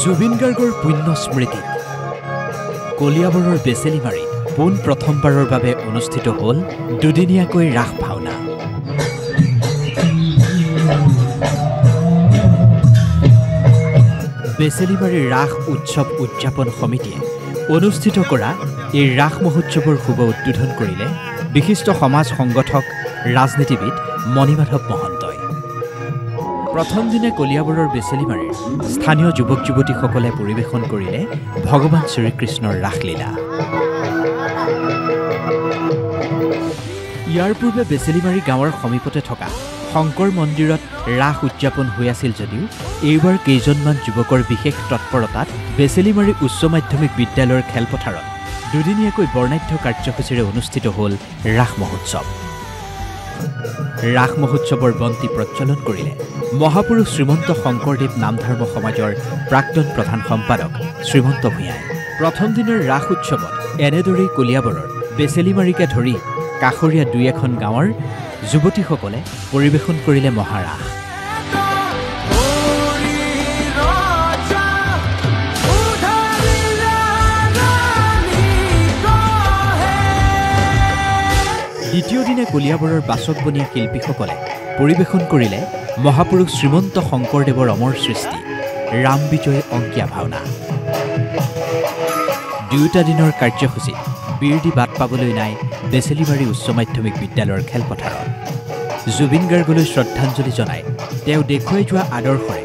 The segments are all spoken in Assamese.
জুবিন গাৰ্গৰ পুণ্য স্মৃতিত কলিয়াবৰৰ বেচেলিমাৰীত পোন প্ৰথমবাৰৰ বাবে অনুষ্ঠিত হ'ল দুদিনীয়াকৈ ৰাস ভাওনা। বেচেলিমাৰীৰ ৰাস উৎসৱ উদযাপন সমিতিয়ে অনুষ্ঠিত কৰা এই ৰাস মহোৎসৱৰ শুভ উদ্বোধন কৰিলে বিশিষ্ট সমাজ সংগঠক ৰাজনীতিবিদ মণিমাধৱ মহন্তই। প্ৰথম দিনা কলিয়াবৰৰ বেচেলিমাৰীৰ স্থানীয় যুৱক যুৱতীসকলে পৰিৱেশন কৰিলে ভগৱান শ্ৰীকৃষ্ণৰ ৰাসলীলা। ইয়াৰ পূৰ্বে বেচেলিমাৰী গাঁৱৰ সমীপতে থকা শংকৰ মন্দিৰত ৰাস উদযাপন হৈ আছিল যদিও এইবাৰ কেইজনমান যুৱকৰ বিশেষ তৎপৰতাত বেচেলিমাৰী উচ্চ মাধ্যমিক বিদ্যালয়ৰ খেলপথাৰত দুদিনীয়াকৈ বৰ্ণাঢ্য কাৰ্যসূচীৰে অনুষ্ঠিত হ'ল ৰাস মহোৎসৱ। ৰাস মহোৎসৱৰ বন্তি প্ৰজ্বলন কৰিলে মহাপুৰুষ শ্ৰীমন্ত শংকৰদেৱ নামধৰ্ম সমাজৰ প্ৰাক্তন প্ৰধান সম্পাদক শ্ৰীমন্ত ভূঞাই। প্ৰথম দিনৰ ৰাস উৎসৱত এনেদৰেই কলিয়াবৰৰ বেচেলিমাৰীকে ধৰি কাষৰীয়া দুই এখন গাঁৱৰ যুৱতীসকলে পৰিৱেশন কৰিলে মহাৰাস। দ্বিতীয় দিনা কলিয়াবৰৰ বাচকবনীয়া শিল্পীসকলে পৰিৱেশন কৰিলে মহাপুৰুষ শ্ৰীমন্ত শংকৰদেৱৰ অমৰ সৃষ্টি ৰাম বিজয় অংকীয়া ভাওনা। দুয়োটা দিনৰ কাৰ্যসূচীত বীৰ দি বাট পাবলৈ নাই বেচেলিমাৰী উচ্চ মাধ্যমিক বিদ্যালয়ৰ খেলপথাৰত। জুবিন গাৰ্গলৈ শ্ৰদ্ধাঞ্জলি জনাই তেওঁ দেখুৱাই যোৱা আদৰ্শৰে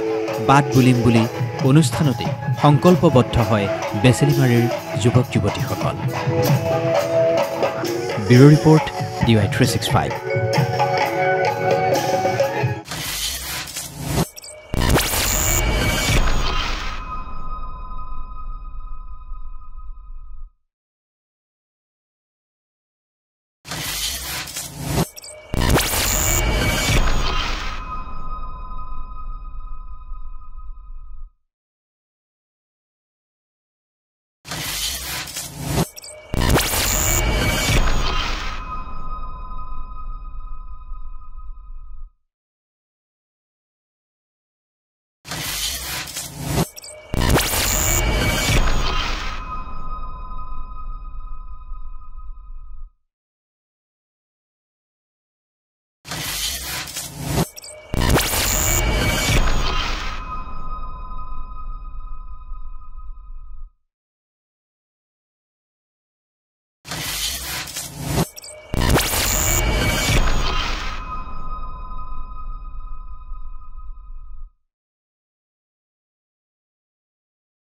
বাট বুলিম বুলি অনুষ্ঠানতেই সংকল্পবদ্ধ হয় বেচেলিমাৰীৰ যুৱক যুৱতীসকল। Bureau report DY365।